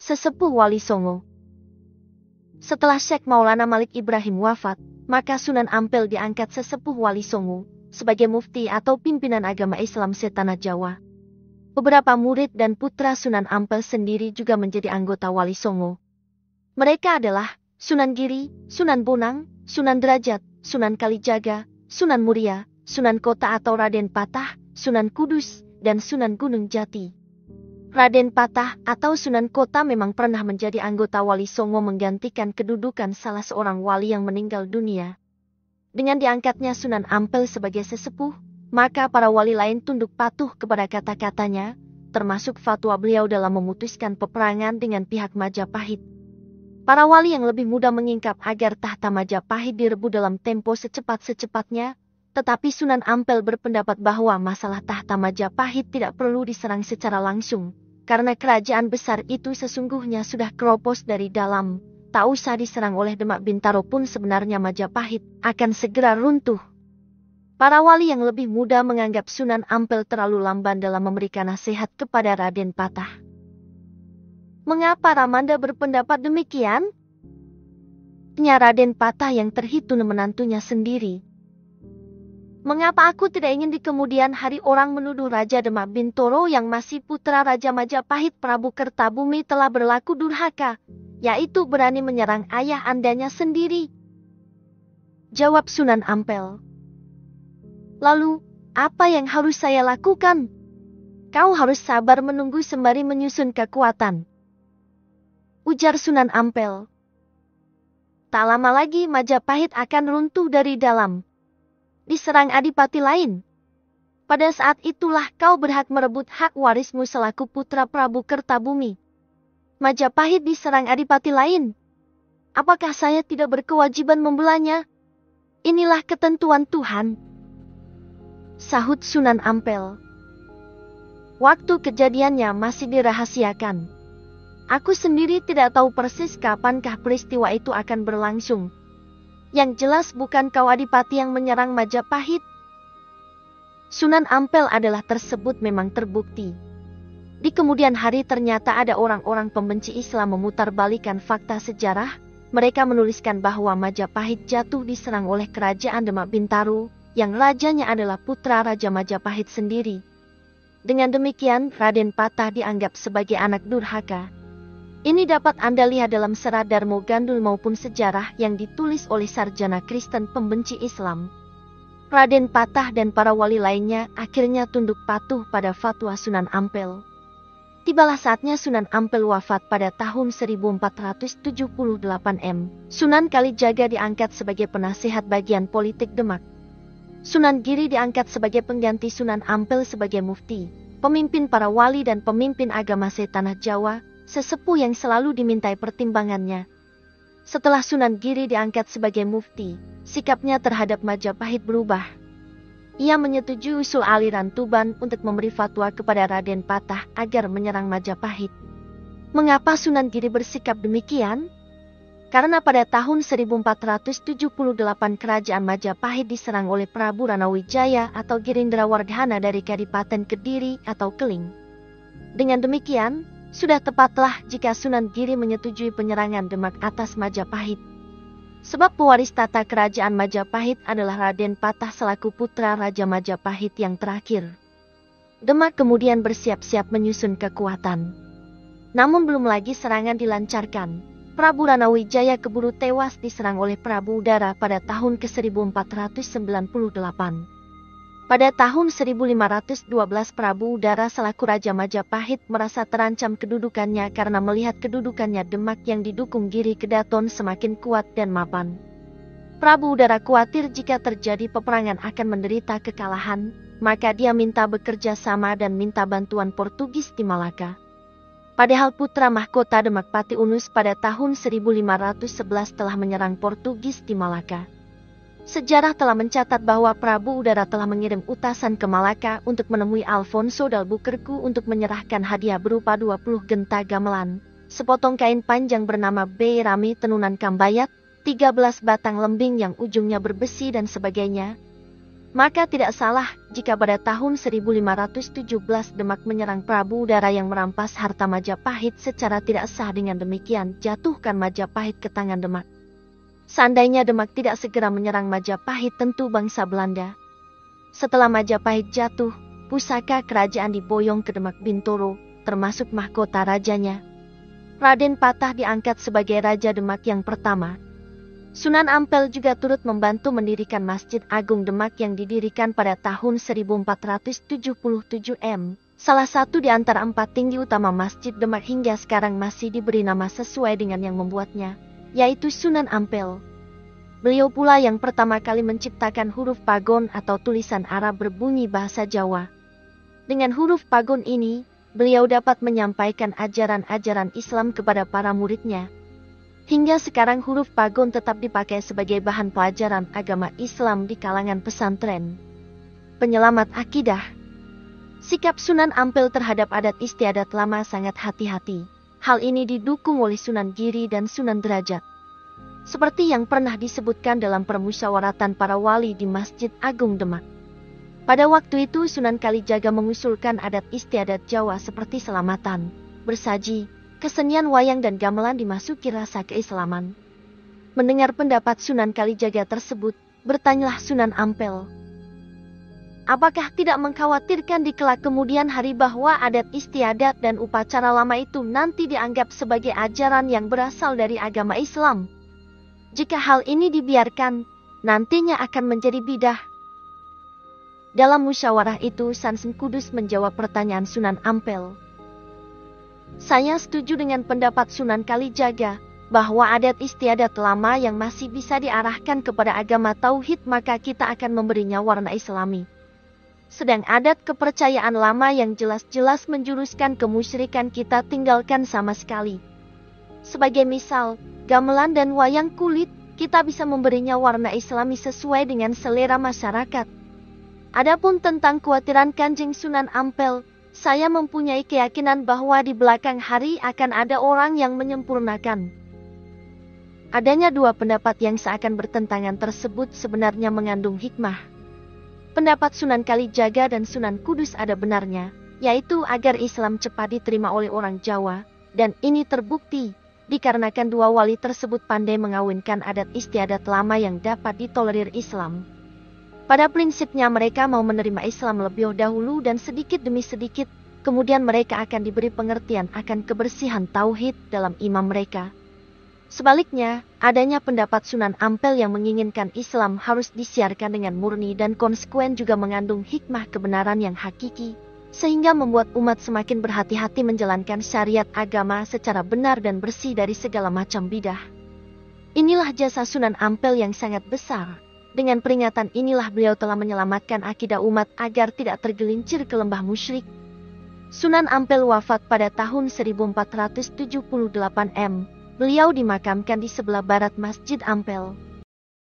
Sesepuh Wali Songo. Setelah Syekh Maulana Malik Ibrahim wafat, maka Sunan Ampel diangkat sesepuh Wali Songo sebagai mufti atau pimpinan agama Islam setanah Jawa. Beberapa murid dan putra Sunan Ampel sendiri juga menjadi anggota Wali Songo. Mereka adalah Sunan Giri, Sunan Bonang, Sunan Derajat, Sunan Kalijaga, Sunan Muria, Sunan Kota atau Raden Patah, Sunan Kudus, dan Sunan Gunung Jati. Raden Patah atau Sunan Kota memang pernah menjadi anggota Wali Songo menggantikan kedudukan salah seorang wali yang meninggal dunia. Dengan diangkatnya Sunan Ampel sebagai sesepuh, maka para wali lain tunduk patuh kepada kata-katanya, termasuk fatwa beliau dalam memutuskan peperangan dengan pihak Majapahit. Para wali yang lebih muda mengingkap agar tahta Majapahit direbut dalam tempo secepat-cepatnya, tetapi Sunan Ampel berpendapat bahwa masalah tahta Majapahit tidak perlu diserang secara langsung, karena kerajaan besar itu sesungguhnya sudah keropos dari dalam, tak usah diserang oleh Demak Bintaro pun sebenarnya Majapahit akan segera runtuh. Para wali yang lebih muda menganggap Sunan Ampel terlalu lamban dalam memberikan nasihat kepada Raden Patah. Mengapa Ramanda berpendapat demikian? Tanya Raden Patah yang terhitung menantunya sendiri. Mengapa aku tidak ingin di kemudian hari orang menuduh Raja Demak Bintoro yang masih putra Raja Majapahit Prabu Kertabumi telah berlaku durhaka, yaitu berani menyerang ayah andanya sendiri? Jawab Sunan Ampel. Lalu, apa yang harus saya lakukan? Kau harus sabar menunggu sembari menyusun kekuatan. Ujar Sunan Ampel. Tak lama lagi Majapahit akan runtuh dari dalam. Diserang adipati lain. Pada saat itulah kau berhak merebut hak warismu selaku putra Prabu Kertabumi. Majapahit diserang adipati lain. Apakah saya tidak berkewajiban membelanya? Inilah ketentuan Tuhan. Sahut Sunan Ampel. Waktu kejadiannya masih dirahasiakan. Aku sendiri tidak tahu persis kapankah peristiwa itu akan berlangsung. Yang jelas bukan kau adipati yang menyerang Majapahit. Sunan Ampel adalah tersebut memang terbukti. Di kemudian hari ternyata ada orang-orang pembenci Islam memutarbalikan fakta sejarah. Mereka menuliskan bahwa Majapahit jatuh diserang oleh kerajaan Demak Bintaro, yang rajanya adalah putra Raja Majapahit sendiri. Dengan demikian, Raden Patah dianggap sebagai anak durhaka. Ini dapat Anda lihat dalam serat Darmo Gandul maupun sejarah yang ditulis oleh sarjana Kristen pembenci Islam. Raden Patah dan para wali lainnya akhirnya tunduk patuh pada fatwa Sunan Ampel. Tibalah saatnya Sunan Ampel wafat pada tahun 1478 M. Sunan Kalijaga diangkat sebagai penasihat bagian politik Demak. Sunan Giri diangkat sebagai pengganti Sunan Ampel sebagai mufti, pemimpin para wali dan pemimpin agama setanah Jawa, sesepuh yang selalu dimintai pertimbangannya. Setelah Sunan Giri diangkat sebagai mufti, sikapnya terhadap Majapahit berubah. Ia menyetujui usul aliran Tuban untuk memberi fatwa kepada Raden Patah agar menyerang Majapahit. Mengapa Sunan Giri bersikap demikian? Karena pada tahun 1478 kerajaan Majapahit diserang oleh Prabu Ranawijaya atau Girindrawardhana dari Kadipaten Kediri atau Keling. Dengan demikian, sudah tepatlah jika Sunan Giri menyetujui penyerangan Demak atas Majapahit. Sebab pewaris tata kerajaan Majapahit adalah Raden Patah selaku putra Raja Majapahit yang terakhir. Demak kemudian bersiap-siap menyusun kekuatan. Namun belum lagi serangan dilancarkan. Prabu Ranawijaya keburu tewas diserang oleh Prabu Udara pada tahun ke-1498. Pada tahun 1512 Prabu Udara selaku Raja Majapahit merasa terancam kedudukannya karena melihat kedudukannya Demak yang didukung Giri Kedaton semakin kuat dan mapan. Prabu Udara khawatir jika terjadi peperangan akan menderita kekalahan, maka dia minta bekerja sama dan minta bantuan Portugis di Malaka. Padahal putra mahkota Demak Pati Unus pada tahun 1511 telah menyerang Portugis di Malaka. Sejarah telah mencatat bahwa Prabu Udara telah mengirim utasan ke Malaka untuk menemui Alfonso d'Albuquerque untuk menyerahkan hadiah berupa 20 genta gamelan, sepotong kain panjang bernama B. Rami tenunan Kambayat, 13 batang lembing yang ujungnya berbesi dan sebagainya. Maka tidak salah jika pada tahun 1517 Demak menyerang Prabu Udara yang merampas harta Majapahit secara tidak sah, dengan demikian jatuhkan Majapahit ke tangan Demak. Seandainya Demak tidak segera menyerang Majapahit, tentu bangsa Belanda. Setelah Majapahit jatuh, pusaka kerajaan diboyong ke Demak Bintoro, termasuk mahkota rajanya. Raden Patah diangkat sebagai Raja Demak yang pertama. Sunan Ampel juga turut membantu mendirikan Masjid Agung Demak yang didirikan pada tahun 1477 m. Salah satu di antara 4 tinggi utama Masjid Demak hingga sekarang masih diberi nama sesuai dengan yang membuatnya, yaitu Sunan Ampel. Beliau pula yang pertama kali menciptakan huruf pagon atau tulisan Arab berbunyi bahasa Jawa. Dengan huruf pagon ini, beliau dapat menyampaikan ajaran-ajaran Islam kepada para muridnya. Hingga sekarang huruf pagon tetap dipakai sebagai bahan pelajaran agama Islam di kalangan pesantren. Penyelamat akidah. Sikap Sunan Ampel terhadap adat istiadat lama sangat hati-hati. Hal ini didukung oleh Sunan Giri dan Sunan Derajat. Seperti yang pernah disebutkan dalam permusyawaratan para wali di Masjid Agung Demak. Pada waktu itu Sunan Kalijaga mengusulkan adat istiadat Jawa seperti selamatan, bersaji, kesenian wayang dan gamelan dimasuki rasa keislaman. Mendengar pendapat Sunan Kalijaga tersebut, bertanyalah Sunan Ampel, apakah tidak mengkhawatirkan di kelak kemudian hari bahwa adat istiadat dan upacara lama itu nanti dianggap sebagai ajaran yang berasal dari agama Islam? Jika hal ini dibiarkan, nantinya akan menjadi bidah. Dalam musyawarah itu Sansen Kudus menjawab pertanyaan Sunan Ampel. Saya setuju dengan pendapat Sunan Kalijaga bahwa adat istiadat lama yang masih bisa diarahkan kepada agama tauhid maka kita akan memberinya warna Islami. Sedang adat kepercayaan lama yang jelas-jelas menjuruskan kemusyrikan kita tinggalkan sama sekali. Sebagai misal, gamelan dan wayang kulit, kita bisa memberinya warna Islami sesuai dengan selera masyarakat. Adapun tentang kekhawatiran Kanjeng Sunan Ampel, saya mempunyai keyakinan bahwa di belakang hari akan ada orang yang menyempurnakan. Adanya dua pendapat yang seakan bertentangan tersebut sebenarnya mengandung hikmah. Pendapat Sunan Kalijaga dan Sunan Kudus ada benarnya, yaitu agar Islam cepat diterima oleh orang Jawa, dan ini terbukti dikarenakan dua wali tersebut pandai mengawinkan adat istiadat lama yang dapat ditolerir Islam. Pada prinsipnya mereka mau menerima Islam lebih dahulu dan sedikit demi sedikit, kemudian mereka akan diberi pengertian akan kebersihan tauhid dalam imam mereka. Sebaliknya, adanya pendapat Sunan Ampel yang menginginkan Islam harus disiarkan dengan murni dan konsekuen juga mengandung hikmah kebenaran yang hakiki, sehingga membuat umat semakin berhati-hati menjalankan syariat agama secara benar dan bersih dari segala macam bidah. Inilah jasa Sunan Ampel yang sangat besar. Dengan peringatan inilah beliau telah menyelamatkan akidah umat agar tidak tergelincir ke lembah musyrik. Sunan Ampel wafat pada tahun 1478 m. Beliau dimakamkan di sebelah barat Masjid Ampel.